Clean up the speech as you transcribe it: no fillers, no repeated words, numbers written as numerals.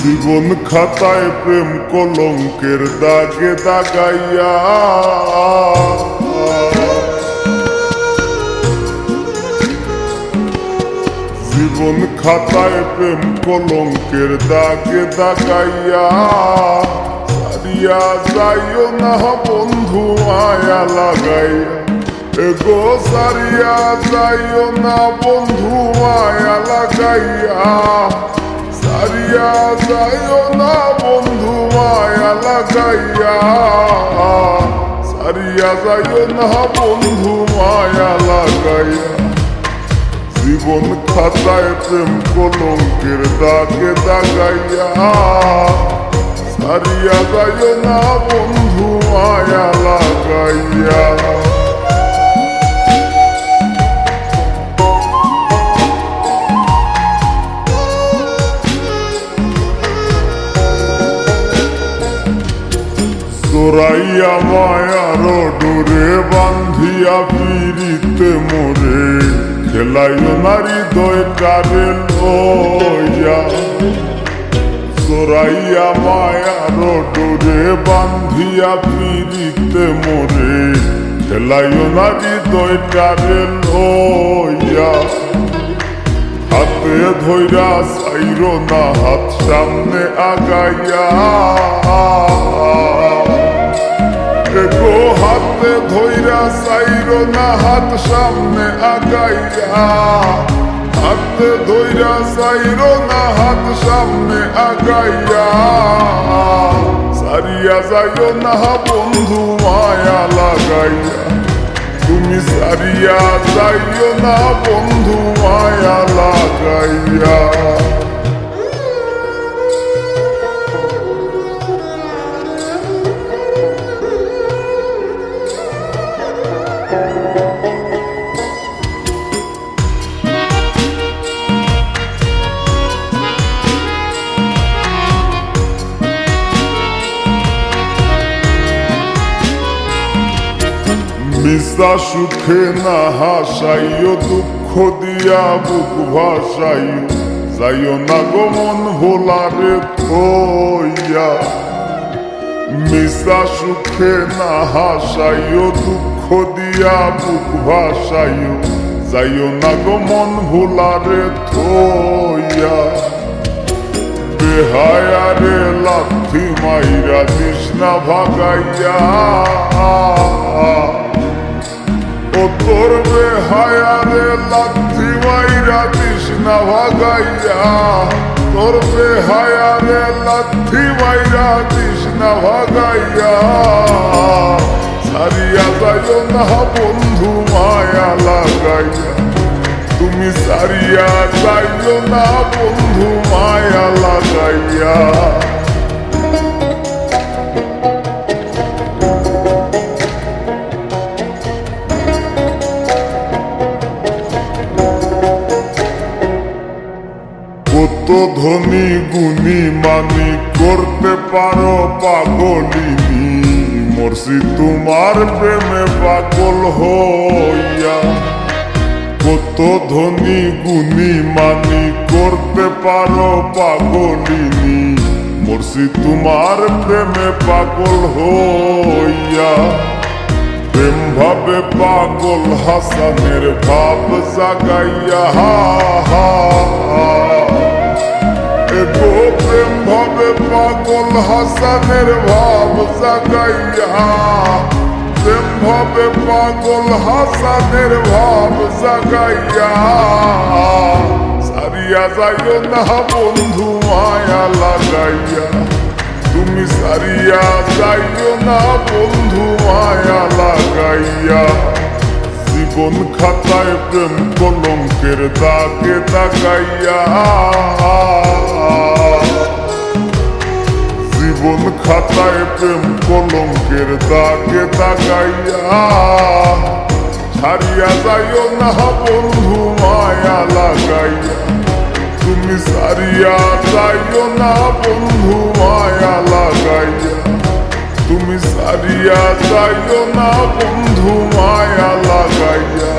জীবন খাতায় প্রেম কলঙ্কের দাগে দাগাইয়া জীবন খাতায় প্রেম কলঙ্কের দাগে দাগাইয়া সারিয়া যাইও না বন্ধু মায়া লাগাইয়া এগো সারিয়া যাইও না বন্ধু মায়া লাগাইয়া সারিয়া যাইও না বন্ধু মায়া লাগাইয়া সারিয়া যাইও না বন্ধু মায়া লাগাইয়া জীবন খাতায় প্রেম কলঙ্কের দাগে দাগাইয়া সারিয়া যাইও না বন্ধু মায়া লাগাইয়া তোরাইয়া মায়ার ডোরে বান্ধিয়া পিড়িতে মোরে খেলাইও নারী দয়টারে লইয়া তোরাইয়া মায়ার ডোরে বান্ধিয়া পিড়িতে মোরে খেলাইও নারী দয়টারে লইয়া হাতে ধইরা চাইরো না হাত সামনে আগাইয়া গো হাতে ধইরা চাইরো না হাত সামনে আগাইয়া হাতে ধইরা চাইরো না হাত সামনে আগাইয়া সারিয়া যাইও না বন্ধু মায়া লাগাইয়া তুমি সারিয়া যাইও না বন্ধু মায়া লাগাইয়া মিশা সুখে না হাসাইও দুঃখ দিয়া বুক ভাসাইও যাইও না গো মন ভোলারে থইয়া মিশা সুখে না হাসাইও দুঃখ দিয়া বুক ভাসাইও যাইও না গো মন ভোলারে থইয়া বেহায়ারে লাথি মাইরা তৃষ্ণা ভাগাইয়া ও তোর বেহায়ারে লাথি মাইরা তৃষ্ণা ভাগাইয়া তোর বেহায়ারে লাথি মাইরা তৃষ্ণা ভাগাইয়া সারিয়া যাইও না বন্ধু মায়া লাগাইয়া তুমি সারিয়া যাইও না বন্ধু মায়া লাগাইয়া কত ধনী গুণী মানি করতে পারো পাগলিনী মরছি তোমার প্রেমে পাগল হইয়া কত ধনী গুণী মানি করতে পারো পাগলিনী মরছি তোমার প্রেমে পাগল হইয়া প্রেম ভাবে পাগল হাসানের ভাব জাগাইয়া গো প্রেম ভাবে পাগল হাসানের ভাব জাগাইয়া প্রেম ভাবে পাগল হাসানের ভাব জাগাইয়া সারিয়া যাইও না বন্ধু মায়া লাগাইয়া তুমি সারিয়া যাইও না বন্ধু মায়া লাগাইয়া জীবন খাতায় প্রেম কলঙ্কের দাগে দাগাইয়া জীবন খাতায় প্রেম কলঙ্কের দাগে দাগাইয়া ছাড়িয়া যাইও না বন্ধু মায়া লাগাইয়া তুমি সারিয়া যাইও না বন্ধু মায়া লাগাইয়া তুমি সারিয়া যাইও না বন্ধু মায়া লাগাইয়া